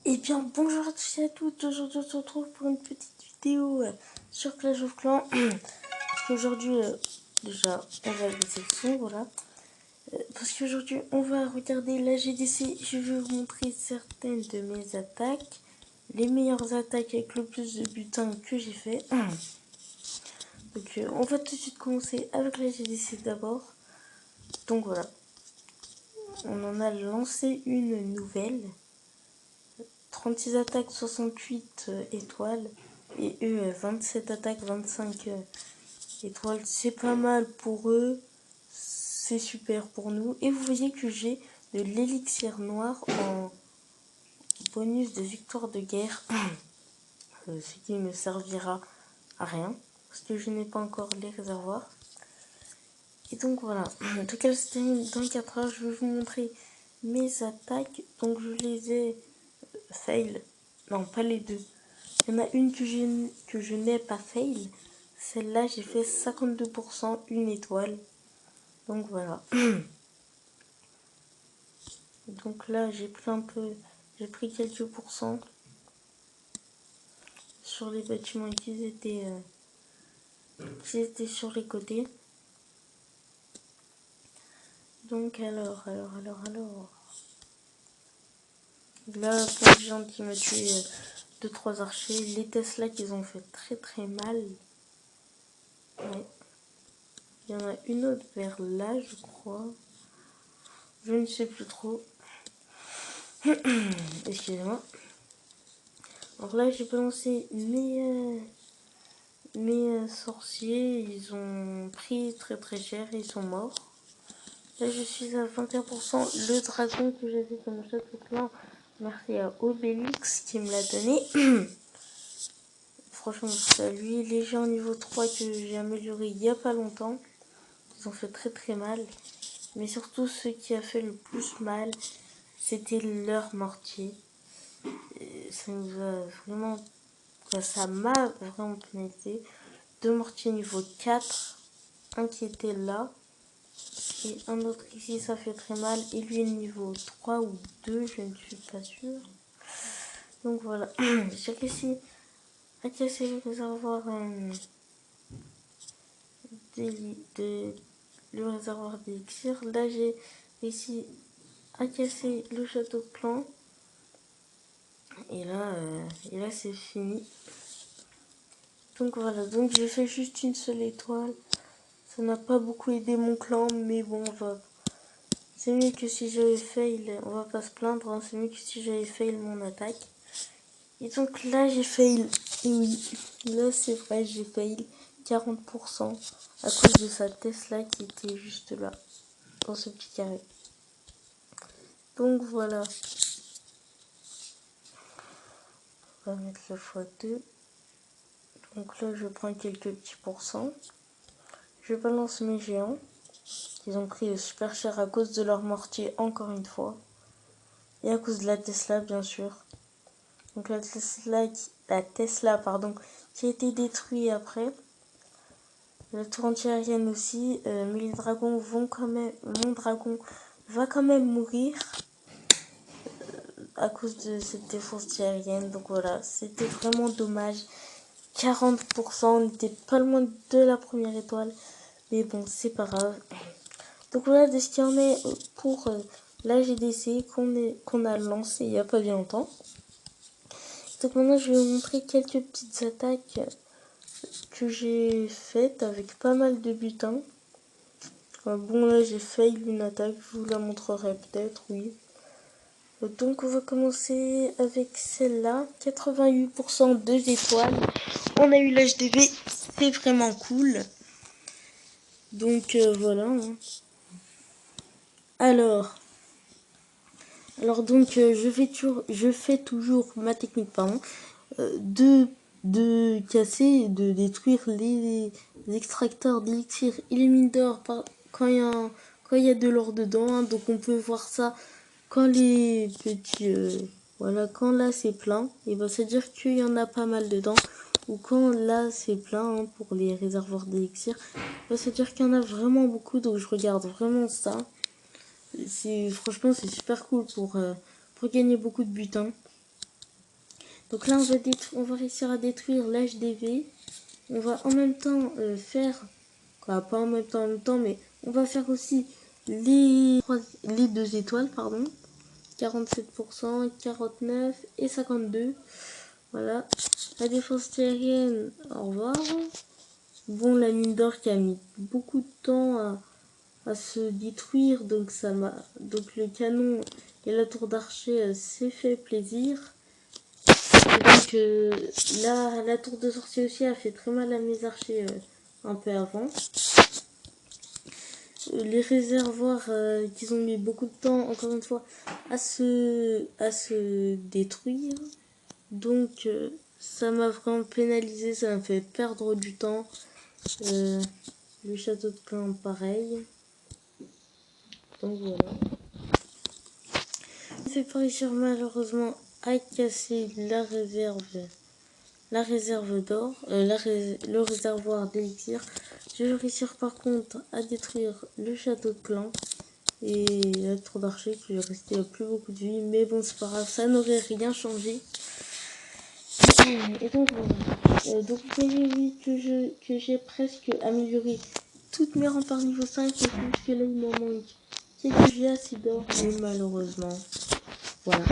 Et bien bonjour à tous et à toutes, aujourd'hui on se retrouve pour une petite vidéo sur Clash of Clans. Parce qu'aujourd'hui, déjà on va baisser le son, voilà. Parce qu'aujourd'hui on va regarder la GDC, je vais vous montrer certaines de mes attaques. Les meilleures attaques avec le plus de butin que j'ai fait. Donc on va tout de suite commencer avec la GDC d'abord. Donc voilà, on en a lancé une nouvelle. 36 attaques, 68 étoiles. Et eux, 27 attaques, 25 étoiles. C'est pas mal pour eux. C'est super pour nous. Et vous voyez que j'ai de l'élixir noir en bonus de victoire de guerre. Ce qui ne me servira à rien. Parce que je n'ai pas encore les réservoirs. Et donc voilà. En tout cas, dans 4 heures, je vais vous montrer mes attaques. Donc je les ai fail. Non, pas les deux. Il y en a une que je n'ai pas fail. Celle-là, j'ai fait 52%, une étoile. Donc voilà. Donc là, j'ai pris quelques pourcents sur les bâtiments qui étaient sur les côtés. Donc alors. Là, plein de gens qui m'a tué 2-3 archers. Les Tesla qu'ils ont fait très mal. Ouais. Il y en a une autre vers là, je crois. Je ne sais plus trop. Excusez-moi. Alors là, j'ai balancé mes sorciers. Ils ont pris très cher. Ils sont morts. Là, je suis à 21%. Le dragon que j'avais dans mon château clan, merci à Obélix qui me l'a donné. Franchement, c'est à lui. Les gens niveau 3 que j'ai amélioré il n'y a pas longtemps. Ils ont fait très mal. Mais surtout, ce qui a fait le plus mal, c'était leur mortier. Et ça nous a vraiment... Ça m'a vraiment pénalisé. 2 mortiers niveau 4. Un qui était là. Et un autre ici, ça fait très mal. Et lui, niveau 3 ou 2, je ne suis pas sûre. Donc voilà. J'ai réussi à casser le réservoir le réservoir d'élixir. Là, j'ai réussi à casser le château de clan. Et là c'est fini. Donc voilà, donc j'ai fait juste une seule étoile. Ça n'a pas beaucoup aidé mon clan, mais bon, c'est mieux que si j'avais fail, on va pas se plaindre, hein, c'est mieux que si j'avais fail mon attaque. Et donc là j'ai fail, et oui, là c'est vrai, j'ai fail 40% à cause de sa Tesla qui était juste là, dans ce petit carré. Donc voilà. On va mettre le x2. Donc là je prends quelques petits pourcents. Je balance mes géants. Ils ont pris super cher à cause de leur mortier, encore une fois. Et à cause de la Tesla, bien sûr. Donc la Tesla, qui a été détruite après. La tour anti-aérienne aussi. Mais les dragons vont quand même... Mon dragon va quand même mourir. À cause de cette défense anti-aérienne. Donc voilà, c'était vraiment dommage. 40%, on n'était pas loin de la première étoile. Mais bon, c'est pas grave. Donc voilà de ce qu'il y en est pour la GDC qu'on a lancé il n'y a pas bien longtemps. Donc maintenant je vais vous montrer quelques petites attaques que j'ai faites avec pas mal de butins. Bon là j'ai fail une attaque, je vous la montrerai peut-être, oui. Donc on va commencer avec celle-là, 88% 2 étoiles. On a eu l'HDV, c'est vraiment cool. Donc voilà. Hein. Alors donc je fais toujours ma technique de casser, de détruire les extracteurs d'élixir et les mines d'or quand il y a de l'or dedans. Hein, donc on peut voir ça quand les petits voilà, quand là c'est plein, et ben c'est à dire qu'il y en a pas mal dedans. Ou quand là c'est plein, hein, pour les réservoirs d'élixir, ben, c'est à dire qu'il y en a vraiment beaucoup. Donc je regarde vraiment ça. Franchement c'est super cool pour gagner beaucoup de butin. Donc là, on va réussir à détruire l'HDV. On va en même temps faire, quoi, pas en même temps, mais on va faire aussi les 2 étoiles, pardon. 47%, 49 et 52. Voilà. La défense terrienne, au revoir. Bon, la mine d'or qui a mis beaucoup de temps à se détruire, donc donc le canon et la tour d'archer s'est fait plaisir. Et donc la tour de sorcier aussi a fait très mal à mes archers un peu avant. Les réservoirs qu'ils ont mis beaucoup de temps, encore une fois, à se détruire. Donc ça m'a vraiment pénalisé, ça m'a fait perdre du temps. Le château de clan pareil. Donc voilà. C'est pas réussir malheureusement à casser la réserve d'or, le réservoir d'élixir. Je vais réussir par contre à détruire le château de clan et la tour d'archer qui lui restait plus beaucoup de vie, mais bon c'est pas grave, ça n'aurait rien changé. Et donc voilà. Donc vous voyez oui que j'ai presque amélioré toutes mes remparts niveau 5, et juste que là il m'en manque. C'est que j'ai assez d'or, mais malheureusement. Voilà.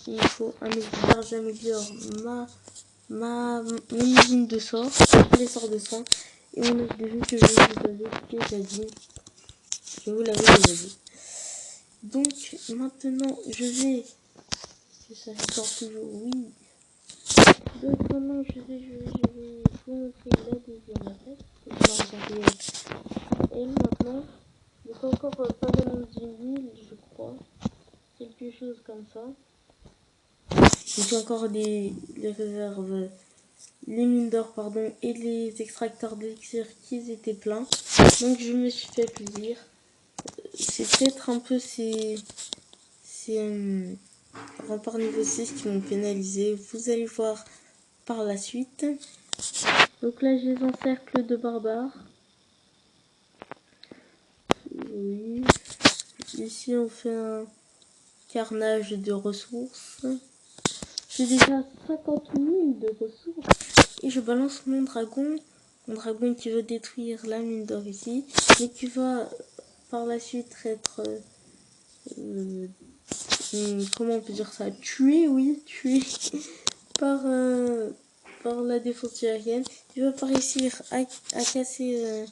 Il faut améliorer, j'améliore mon usine de sorts, les sorts de soins, et mon œuf de vie que je vous l'avais déjà dit. Donc maintenant je vais, ça sort toujours, oui. Donc maintenant je vais vous montrer la deuxième attaque. Et maintenant, il faut encore pas mal d'huile, je crois, quelque chose comme ça. Il faut encore les réserves, les mines d'or pardon, et les extracteurs d'élixir qui étaient pleins. Donc je me suis fait plaisir. C'est peut-être un peu ces remparts niveau 6 qui m'ont pénalisé. Vous allez voir par la suite. Donc là, je les encercle de barbares. Oui. Ici, on fait un carnage de ressources. J'ai déjà 50 000 de ressources. Et je balance mon dragon. Mon dragon qui veut détruire la mine d'or ici. Mais qui va par la suite être... comment on peut dire ça? Tué, oui, tué par la défense aérienne. Il va pas réussir à casser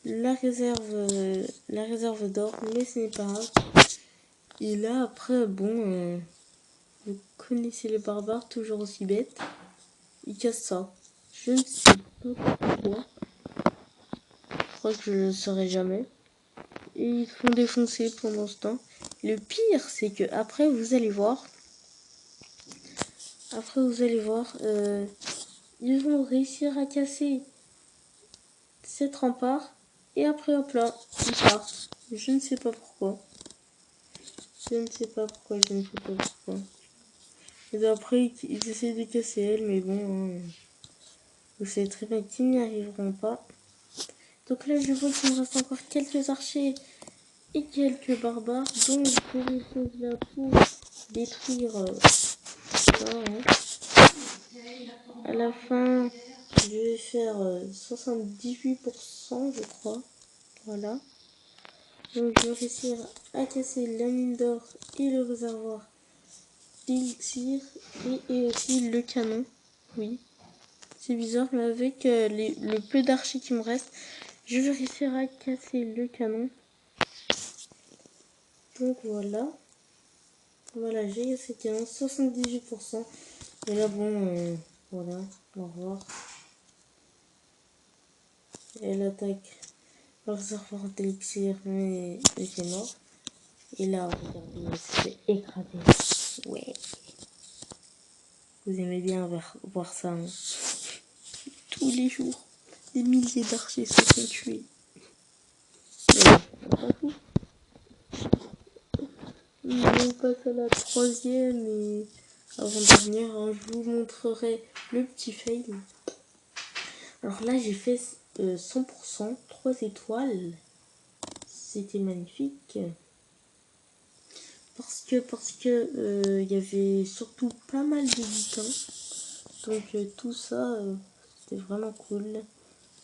la réserve d'or, mais ce n'est pas grave. Et là, après, bon, vous connaissez les barbares, toujours aussi bêtes. Ils cassent ça. Je ne sais pas pourquoi. Je crois que je ne le saurai jamais. Et ils se font défoncer pendant ce temps. Le pire, c'est que après, vous allez voir. Ils vont réussir à casser cette rempart. Et après, hop là, ils partent. Je ne sais pas pourquoi. Je ne sais pas pourquoi. Et après, ils essaient de casser elle, mais bon, vous savez très bien qu'ils n'y arriveront pas. Donc là, je vois qu'il me reste encore quelques archers et quelques barbares. Donc, je vais les choses là pour détruire ça. Hein. À la fin, je vais faire 78%, je crois. Voilà. Donc, je vais réussir à casser la mine d'or et le réservoir d'élixir et aussi le canon. Oui. C'est bizarre, mais avec le peu d'archers qui me reste, je vais réussir à casser le canon. Donc voilà. Voilà, j'ai cassé le canon, 78%. Et là, bon, voilà, au revoir. Elle attaque le réservoir d'élixir, mais c'est mort. Et là, regardez, elle se fait écraser. Ouais. Vous aimez bien voir ça, hein. Tous les jours, des milliers d'archers se sont tués. On passe à la troisième et avant-dernière, hein, je vous montrerai le petit fail. Alors là, j'ai fait 100%, 3 étoiles. C'était magnifique. Parce que il y avait surtout pas mal de lutins. Donc tout ça, c'était vraiment cool.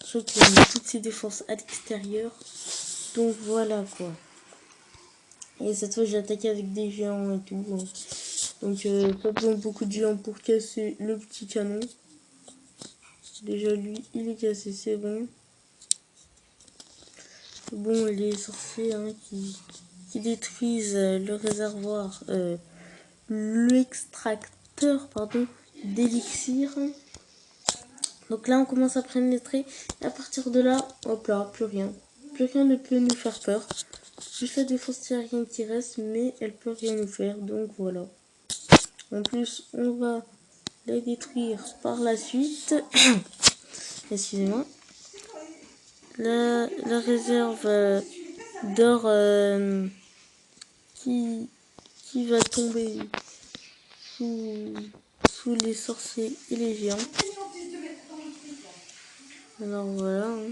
Sauf qu'il y a toutes ces défenses à l'extérieur. Donc voilà quoi. Et cette fois j'ai attaqué avec des géants et tout. Hein. Donc pas besoin de beaucoup de géants pour casser le petit canon. Déjà lui il est cassé, c'est bon. Bon, les sorciers hein, qui détruisent le réservoir, l'extracteur pardon d'élixir. Donc là on commence à pénétrer et à partir de là, hop là, plus rien. Plus rien ne peut nous faire peur. Juste la défense terrienne qui reste, mais elle peut rien nous faire, donc voilà. En plus, on va les détruire par la suite. Excusez-moi. La réserve d'or qui va tomber sous les sorciers et les géants. Alors voilà. Hein.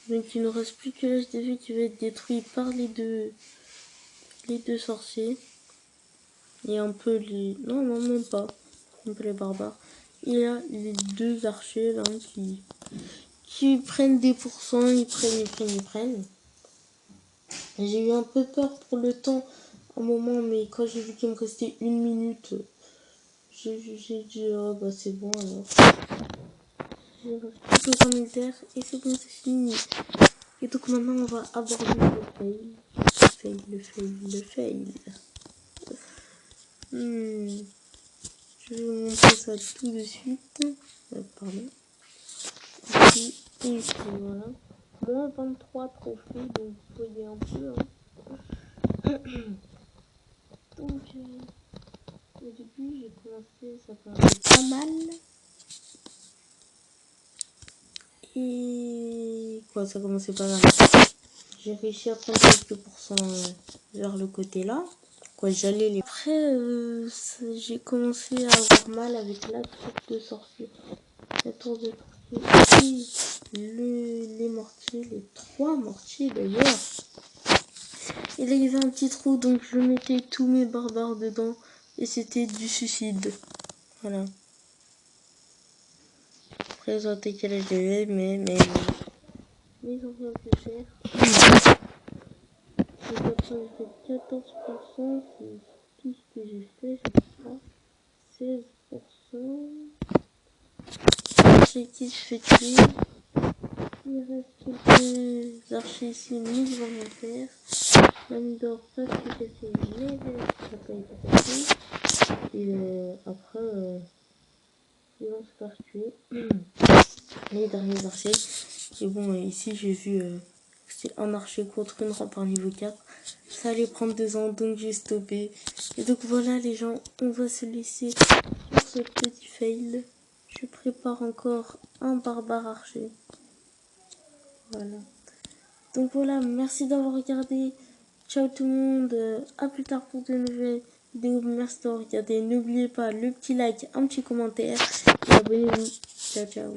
Donc il ne reste plus que l'HDV qui va être détruit par les deux sorciers. Et un peu les... Non, même pas. Un peu les barbares. Il y a les deux archers là qui prennent des pourcents, ils prennent. J'ai eu un peu peur pour le temps à un moment, mais quand j'ai vu qu'il me restait 1 minute, j'ai dit oh bah c'est bon alors. J'ai refait tout en militaire et c'est bon, c'est fini. Et donc maintenant on va aborder le fail. Je vais vous montrer ça tout de suite. Pardon. Ici et ici, voilà. Moins 23 trophées, donc vous voyez un peu. Hein. Donc, au début, j'ai commencé, ça paraissait pas mal. Et quoi, ça commençait pas mal. J'ai réussi à prendre quelques pourcents vers le côté là. Quoi, j'allais les... Après, j'ai commencé à avoir mal avec la tour de sorcier. La tour de sorcier et les mortiers, les 3 mortiers d'ailleurs. Et là, il y avait un petit trou, donc je mettais tous mes barbares dedans. Et c'était du suicide. Voilà. Après, ils ont attaqué la GV, mais ils ont rien pu faire. J'ai fait 14%, c'est tout ce que j'ai fait, je crois. 16%. J'ai qui se fait tuer. Il reste quelques archers ici, mais ils vont rien faire. Même d'or, pas tout cassé, mais ça n'a pas été cassé. Et après, ils vont se faire tuer. Les derniers archers. Et bon, ici j'ai vu que c'est un archer contre une rempart niveau 4. Ça allait prendre 2 ans, donc j'ai stoppé. Et donc voilà les gens, on va se laisser sur ce petit fail. Je prépare encore un barbare archer. Voilà. Donc voilà, merci d'avoir regardé. Ciao tout le monde. À plus tard pour de nouvelles vidéos. Merci d'avoir regardé. N'oubliez pas le petit like, un petit commentaire. Et abonnez-vous. Ciao, ciao.